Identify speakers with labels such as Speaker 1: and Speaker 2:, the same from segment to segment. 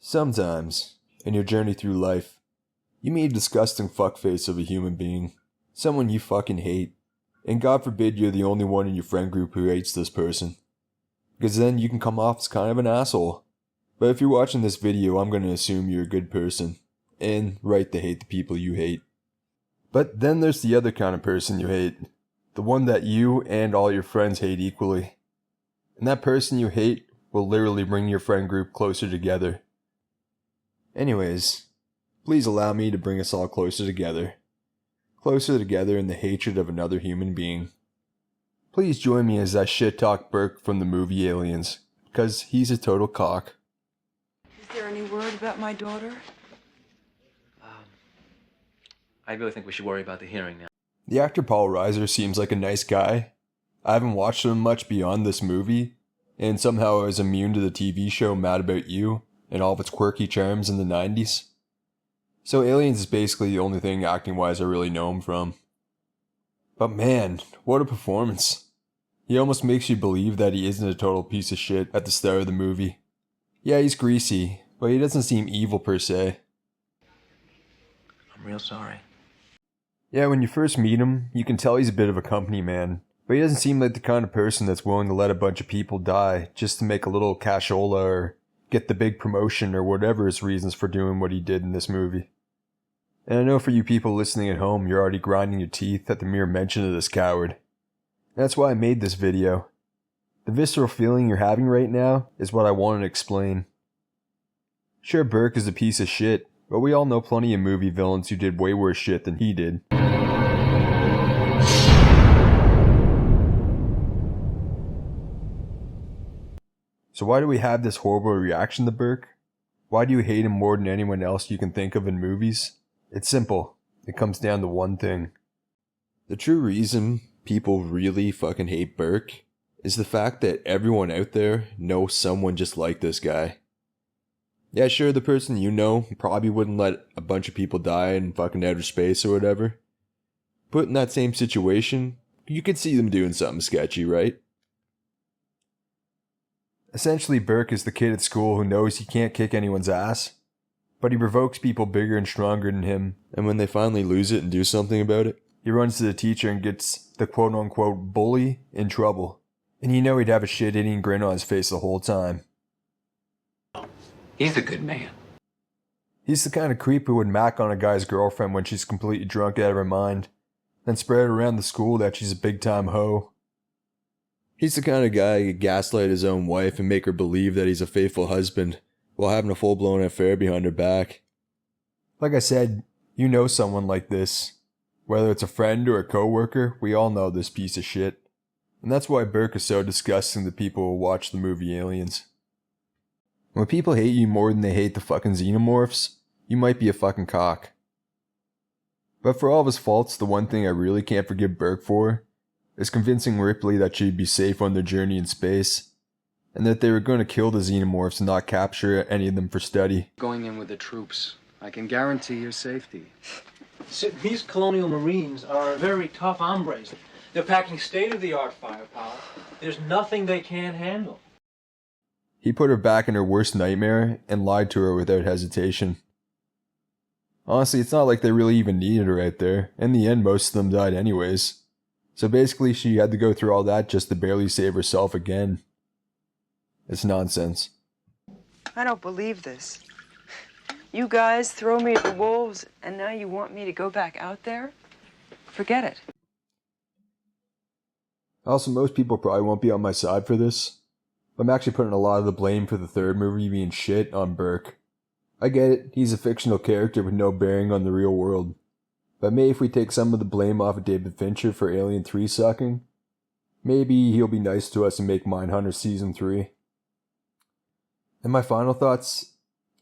Speaker 1: Sometimes, in your journey through life, you meet a disgusting fuckface of a human being, someone you fucking hate, and God forbid you're the only one in your friend group who hates this person. Because then you can come off as kind of an asshole. But if you're watching this video, I'm going to assume you're a good person, and right to hate the people you hate. But then there's the other kind of person you hate, the one that you and all your friends hate equally. And that person you hate will literally bring your friend group closer together. Anyways, please allow me to bring us all closer together. Closer together in the hatred of another human being. Please join me as I shit-talk Burke from the movie Aliens, because he's a total cock.
Speaker 2: Is there any word about my daughter?
Speaker 3: I really think we should worry about the hearing now.
Speaker 1: The actor Paul Reiser seems like a nice guy. I haven't watched him much beyond this movie, and somehow I was immune to the TV show Mad About You and all of its quirky charms in the 90s. So Aliens is basically the only thing acting-wise I really know him from. But man, what a performance. He almost makes you believe that he isn't a total piece of shit at the start of the movie. Yeah, he's greasy, but he doesn't seem evil per se.
Speaker 3: I'm real sorry.
Speaker 1: Yeah, when you first meet him, you can tell he's a bit of a company man, but he doesn't seem like the kind of person that's willing to let a bunch of people die just to make a little cashola or get the big promotion or whatever his reasons for doing what he did in this movie. And I know for you people listening at home, you're already grinding your teeth at the mere mention of this coward. That's why I made this video. The visceral feeling you're having right now is what I wanted to explain. Sure, Burke is a piece of shit, but we all know plenty of movie villains who did way worse shit than he did. So why do we have this horrible reaction to Burke? Why do you hate him more than anyone else you can think of in movies? It's simple. It comes down to one thing. The true reason people really fucking hate Burke is the fact that everyone out there knows someone just like this guy. Yeah, sure, the person you know probably wouldn't let a bunch of people die in fucking outer space or whatever. But in that same situation, you could see them doing something sketchy, right? Essentially, Burke is the kid at school who knows he can't kick anyone's ass, but he provokes people bigger and stronger than him, and when they finally lose it and do something about it, he runs to the teacher and gets the quote-unquote bully in trouble. And you know he'd have a shit-eating grin on his face the whole time.
Speaker 3: He's a good man.
Speaker 1: He's the kind of creep who would mac on a guy's girlfriend when she's completely drunk out of her mind, then spread it around the school that she's a big-time hoe. He's the kind of guy who could gaslight his own wife and make her believe that he's a faithful husband while having a full-blown affair behind her back. Like I said, you know someone like this. Whether it's a friend or a coworker, we all know this piece of shit. And that's why Burke is so disgusting to people who watch the movie Aliens. When people hate you more than they hate the fucking xenomorphs, you might be a fucking cock. But for all of his faults, the one thing I really can't forgive Burke for is convincing Ripley that she'd be safe on their journey in space, and that they were going to kill the xenomorphs and not capture any of them for study.
Speaker 4: Going in with the troops, I can guarantee your safety.
Speaker 5: These colonial marines are very tough hombres. They're packing state-of-the-art firepower. There's nothing they can't handle.
Speaker 1: He put her back in her worst nightmare and lied to her without hesitation. Honestly, it's not like they really even needed her out there. In the end, most of them died anyways. So basically, she had to go through all that just to barely save herself again. It's nonsense.
Speaker 2: I don't believe this. You guys throw me to the wolves, and now you want me to go back out there? Forget it.
Speaker 1: Also, most people probably won't be on my side for this. I'm actually putting a lot of the blame for the third movie being shit on Burke. I get it, he's a fictional character with no bearing on the real world. But maybe if we take some of the blame off of David Fincher for Alien 3 sucking, maybe he'll be nice to us and make Mindhunter Season 3. And my final thoughts,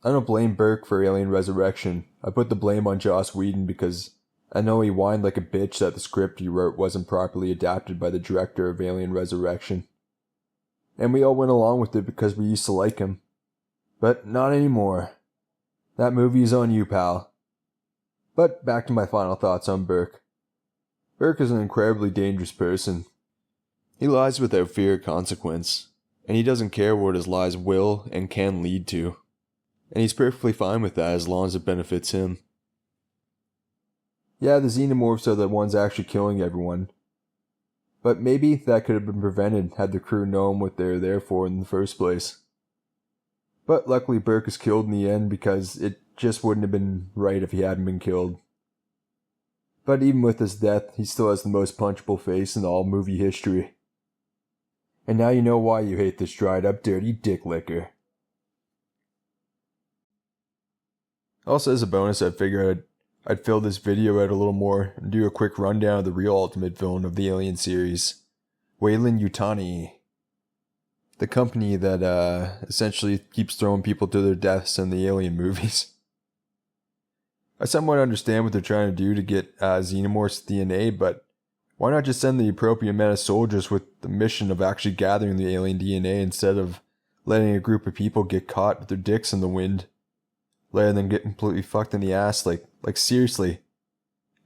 Speaker 1: I don't blame Burke for Alien Resurrection. I put the blame on Joss Whedon because I know he whined like a bitch that the script he wrote wasn't properly adapted by the director of Alien Resurrection. And we all went along with it because we used to like him. But not anymore. That movie is on you, pal. But back to my final thoughts on Burke. Burke is an incredibly dangerous person. He lies without fear of consequence, and he doesn't care what his lies will and can lead to. and he's perfectly fine with that as long as it benefits him. Yeah, the xenomorphs are the ones actually killing everyone. But maybe that could have been prevented had the crew known what they were there for in the first place. But luckily Burke is killed in the end because it just wouldn't have been right if he hadn't been killed. But even with his death, he still has the most punchable face in all movie history. And now you know why you hate this dried up dirty dick licker. Also, as a bonus, I figured I'd fill this video out a little more and do a quick rundown of the real ultimate villain of the Alien series, Weyland-Yutani. The company that essentially keeps throwing people to their deaths in the Alien movies. I somewhat understand what they're trying to do to get xenomorphs DNA, but why not just send the appropriate amount of soldiers with the mission of actually gathering the alien DNA instead of letting a group of people get caught with their dicks in the wind, rather than get completely fucked in the ass? Like seriously.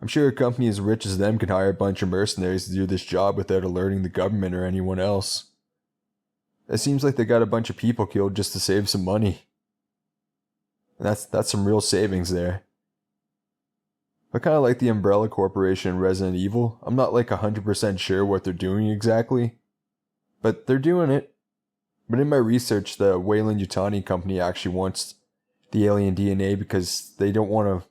Speaker 1: I'm sure a company as rich as them can hire a bunch of mercenaries to do this job without alerting the government or anyone else. It seems like they got a bunch of people killed just to save some money. And that's some real savings there. But kind of like the Umbrella Corporation in Resident Evil, I'm not like 100% sure what they're doing exactly. But they're doing it. But in my research, the Weyland-Yutani company actually wants the alien DNA because they don't want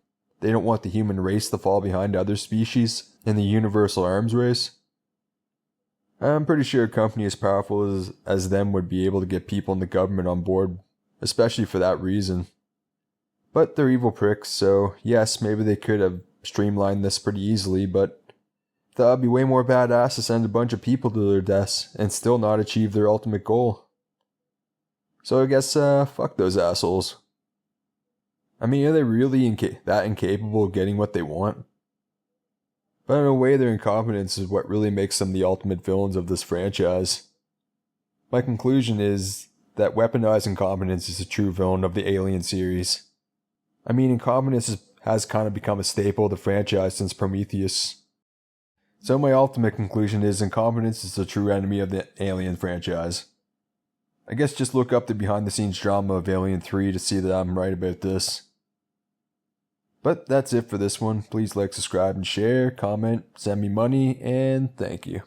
Speaker 1: the human race to fall behind other species in the universal arms race. I'm pretty sure a company as powerful as them would be able to get people in the government on board, especially for that reason. But they're evil pricks, so yes, maybe they could have streamlined this pretty easily, but that would be way more badass to send a bunch of people to their deaths and still not achieve their ultimate goal. So I guess, fuck those assholes. I mean, are they really that incapable of getting what they want? But in a way, their incompetence is what really makes them the ultimate villains of this franchise. My conclusion is that weaponized incompetence is the true villain of the Alien series. I mean, incompetence has kind of become a staple of the franchise since Prometheus. So my ultimate conclusion is incompetence is the true enemy of the Alien franchise. I guess just look up the behind the scenes drama of Alien 3 to see that I'm right about this. But that's it for this one. Please like, subscribe, and share, comment, send me money, and thank you.